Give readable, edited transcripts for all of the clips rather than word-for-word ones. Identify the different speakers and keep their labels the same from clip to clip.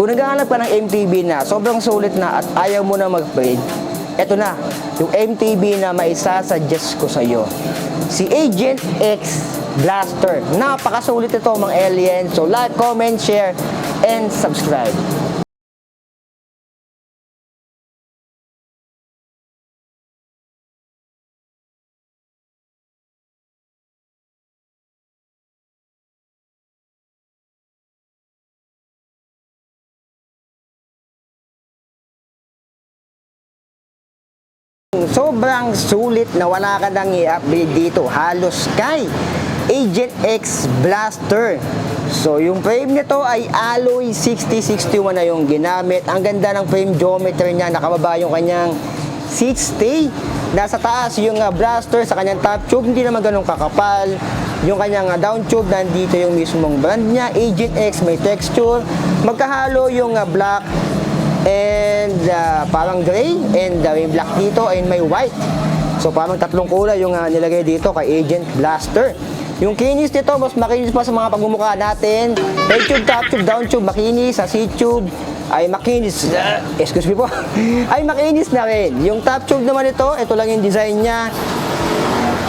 Speaker 1: Kung naghahanap ka ng MTB na sobrang sulit na at ayaw mo na mag-upgrade, eto na, yung MTB na maisasuggest ko sa iyo. Si Agent X Blaster. Napakasulit ito mga alien. So like, comment, share, and subscribe. Sobrang sulit na wala ka nang i-upgrade dito. Halos kay Agent X Blaster. So, yung frame nito ay alloy 6061 na yung ginamit. Ang ganda ng frame geometry niya. Nakababa yung kanyang seat stay. Nasa taas yung blaster sa kanyang top tube. Hindi naman ganun kakapal. Yung kanyang down tube, nandito yung mismong brand niya. Agent X, may texture. Magkahalo yung black and parang gray, and may black dito and may white. So parang tatlong kulay yung nilagay dito kay Agent Blaster. Yung kinis nito mas makinis pa sa mga pagmumukha natin. Head tube, top tube, down tube makinis. Sa seat tube ay makinis. Excuse me po. Ay makinis na rin. Yung top tube naman ito lang yung design niya.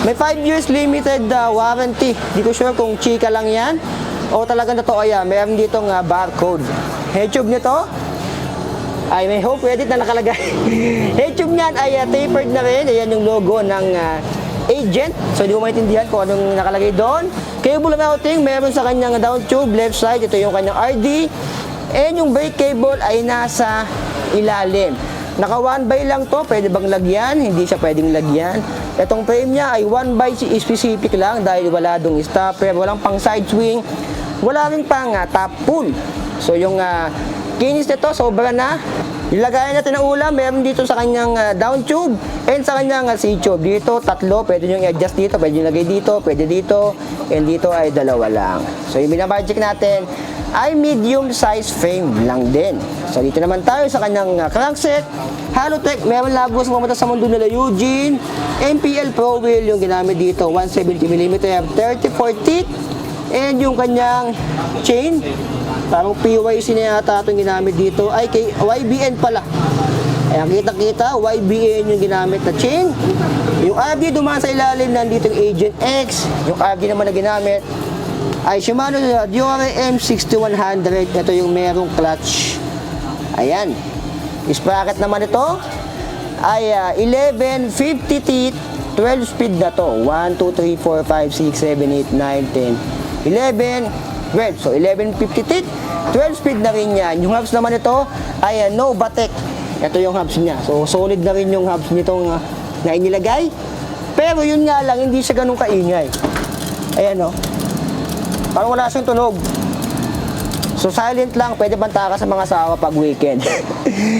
Speaker 1: May 5 years limited warranty. Di ko sure kung chika lang yan o talagang totoo yan. Meron ditong barcode. Head tube nito ay may hope edit na nakalagay. Head tube niyan ay tapered na rin. Ayan yung logo ng Agent. So hindi mo maintindihan kung anong nakalagay doon. Cable routing, meron sa kanyang down tube, left side. Ito yung kanyang RD. And yung brake cable ay nasa ilalim. Naka 1x lang to. Pwede bang lagyan? Hindi siya pwedeng lagyan. Itong frame niya ay 1x specific lang dahil wala dong stopper, walang pang side swing, wala rin pang top pull. So yung kinis nito, sobra na. Ilagayan natin ang ulam, meron dito sa kanyang down tube and sa kanyang seat tube. Dito, tatlo. Pwede nyo i-adjust dito, pwede nyo lagay dito, pwede dito, and dito ay dalawa lang. So, yung binabudget natin ay medium size frame lang din. So, dito naman tayo sa kanyang crankset. Halotech, meron lagos pumunta sa mundo nila Eugene. MPL Pro Wheel yung ginamit dito, 170mm, 34 teeth. And yung kanyang chain, parang PYC na yata itong ginamit dito. Ay, kay YBN pala. Ayan, kita-kita, YBN yung ginamit na chain. Yung RD dumaan sa ilalim, nandito yung Agent X. Yung RD naman na ginamit ay Shimano Diore M6100. Ito yung merong clutch. Ayan. Sprocket naman ito ay 1150 teeth, 12 speed na to. 1, 2, 3, 4, 5, 6, 7, 8, 9, 10, 11, 12. So, 1150 teeth, 12 speed na rin yan. Yung hubs naman ito ay Novatec. Ito yung hubs niya. So, solid na rin yung hubs nitong na inilagay. Pero yun nga lang, hindi siya ganun kaingay. Ayan o. Parang wala siyang tunog. So, silent lang. Pwede bantaka sa mga asawa pag weekend.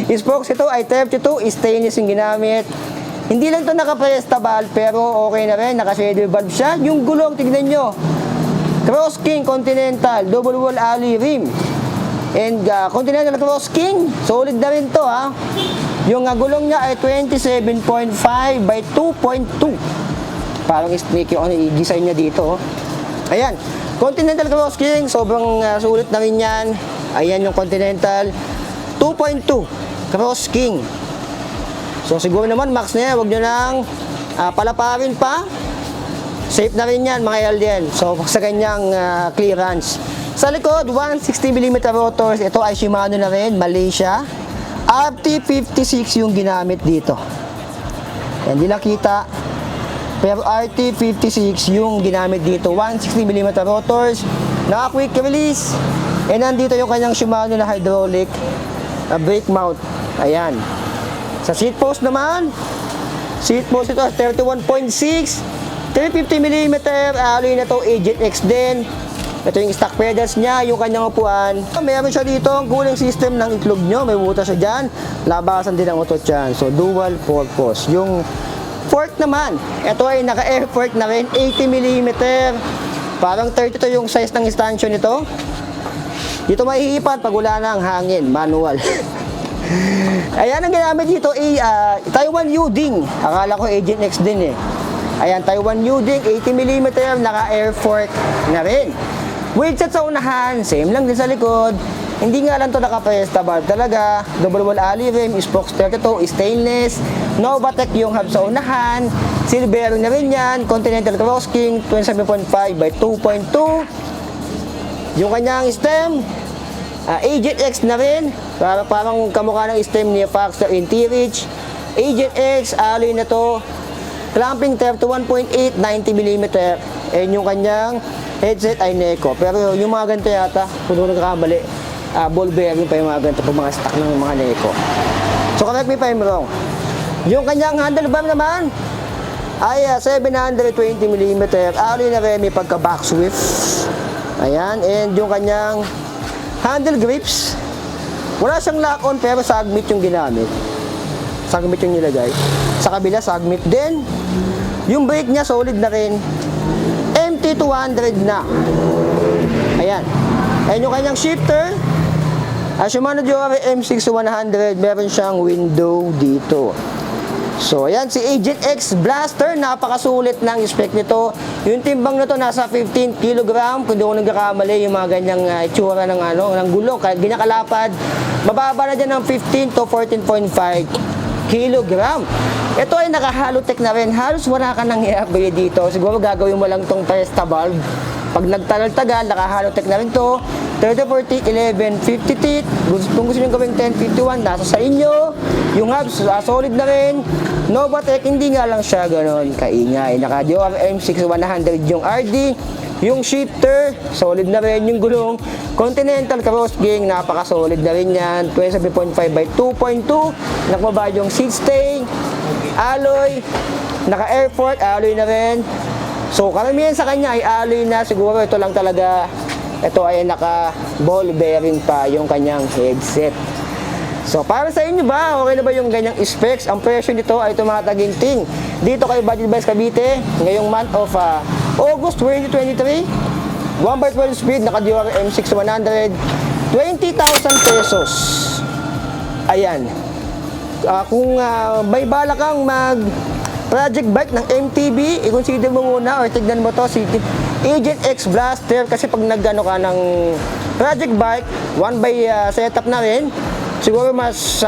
Speaker 1: Spokes ito ay 32 stainless yung ginamit. Hindi lang ito naka-prestable, pero okay na rin. Naka-shader valve siya. Yung gulong, tignan nyo. Cross King Continental, double wall alloy rim. And Continental Cross King, solid na rin to ha. Yung gulong niya ay 27.5 by 2.2. Parang snake yung design niya dito. Ayan, Continental Cross King, sobrang sulit na rin yan. Ayan yung Continental 2.2 Cross King. So siguro naman max na yan, huwag nyo nang palaparin pa. Safe na rin yan mga alien. So sa kanyang clearance. Sa likod, 160mm rotors. Ito ay Shimano na rin, Malaysia. RT56 yung ginamit dito. Hindi lang kita. Pero RT56 yung ginamit dito. 160mm rotors. Naka quick release. And nandito yung kanyang Shimano na hydraulic brake mount. Ayan. Sa seat post naman, seat post ito 31.6. 350mm alloy na to, Agent X din. Ito yung stock pedals niya, yung kanyang upuan. Meron siya dito ang cooling system ng itlog nyo. May butas siya dyan. Labasan din ang utot dyan. So, dual purpose. Yung fork naman, ito ay naka-air fork na rin, 80mm. Parang 32 yung size ng stanchion nito. Dito maihipan pag wala na ang hangin, manual. Ayan ang ginamit dito ay Taiwan Yuding. Akala ko Agent X din eh. Ayan, Taiwan Yuding, 80mm, naka-air fork na rin. Wheelset sa unahan, same lang din sa likod. Hindi nga lang to naka-Fiesta valve talaga. Double wall alloy rim, spokes 32, stainless. Novatec yung hub sa unahan. Silvero na rin yan. Continental Cross King 27.5 by 2.2. Yung kanyang stem, Agent X na rin. Parang kamukha ng stem ni Foxter in T-Reach. Agent X, alloy na to. Clamping 31.8, 90mm. And yung kanyang headset ay Neko. Pero yung mga ganito yata, kung doon nagkakamali, ball bearing pa yung mga ganito pag mga stock ng mga Neko. So correct me if I'm wrong. Yung kanyang handlebar naman ay 720mm. Alloy na rin, may pagka back swift. Ayan, and yung kanyang handle grips, wala siyang lock-on pero sagmit yung ginamit. Sagmit yung nilagay. Sa kabila, sagmit din. Yung brake niya, solid na rin. MT200 na. Ayan. Ayan yung kanyang shifter. Shimano Joare M6100, meron siyang window dito. So, ayan, si Agent X Blaster, napakasulit ng spec nito. Yung timbang na to nasa 15 kg. Kung di ko nagkakamali, yung mga ganyang itsura ng, ng gulong, kahit ganyan kalapad, mababa na dyan ng 15 to 14.5 kg. Ito ay naka-Halotech na rin. Halos wala ka nang i-upgrade dito. Siguro gagawin mo lang tong Fiesta valve. Pag nagtagal-tagal, naka-Halotech na rin to. 30, 40, 11, 50 teeth. Kung gusto nyo gawing 10, 51, nasa sa inyo. Yung hubs, solid na rin. Novatec, hindi nga lang siya ganon kaingay. Naka-Joare M6100 yung RD. Yung shifter, solid na rin. Yung gulong, Continental Cross King, napaka-solid na rin yan. 27.5 by 2.2. Nakababa yung seat stay. Alloy, naka-air fork, alloy na rin. So, karamihan sa kanya ay alloy na. Siguro ito lang talaga. Ito ay naka-ball bearing pa yung kanyang headset. So, para sa inyo ba, okay na ba yung ganyang specs? Ang presyo nito ay tumataginting dito kay Budget Bikes Cavite ngayong month of August 2023. 1x12 speed, naka-Joare M6100, 20,000 pesos. Ayan. Kung may bala kang project bike ng MTB, i-consider mo muna or tignan mo to si Agent X Blaster kasi pag nagano ka ng project bike, 1x setup na rin, siguro mas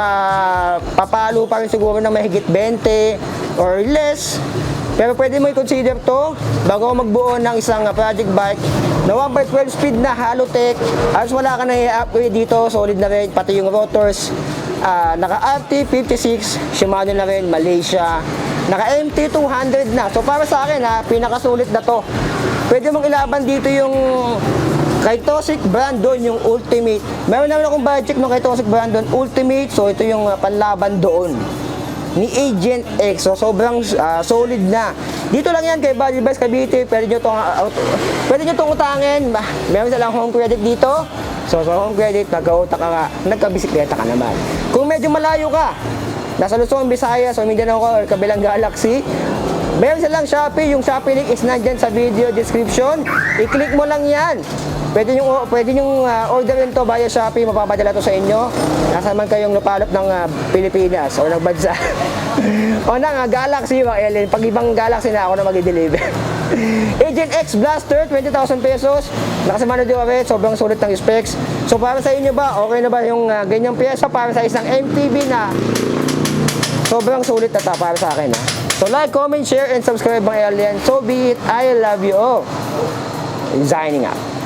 Speaker 1: papalo pa rin siguro ng mahigit 20 or less. Pero pwede mo i-consider to bago magbuo ng isang project bike na 1x12 speed na Halotech. As wala ka na i-upgrade dito, solid na rin, pati yung rotors. Naka-RT56, Shimano na rin, Malaysia. Naka-MT200 na. So para sa akin pinakasulit na to. Pwede mong ilaban dito yung kay Toxic Brandon, yung Ultimate. Meron naman akong budget no kay Toxic Brandon Ultimate. So ito yung panlaban doon ni Agent X. So sobrang solid na. Dito lang yan kay Budget Bikes Cavite. Pwede nyo itong utangin. Meron silang home credit dito. So sa home credit, nagka-utak ka nga, nagka-bisikleta ka naman. Kung medyo malayo ka, nasa Luzon, Visayas, o Mindanao ka, or kabilang galaxy, meron silang Shopee. Yung Shopee link is nandyan sa video description. I-click mo lang yan. Pwede nyo orderin to via Shopee. Mapapadala to sa inyo. Nasa man kayong lupalop ng Pilipinas o ng bansa. O ng galaxy, mga alien. Pag ibang galaxy na ako na mag-i-deliver. Agent X Blaster, 20,000 pesos. Nakasamano Joare, sobrang sulit ng specs. So para sa inyo ba, okay na ba yung ganyang pyesa para sa isang MTB na sobrang sulit na para sa akin. So like, comment, share, and subscribe mga alien. So be it, I love you all. Signing out.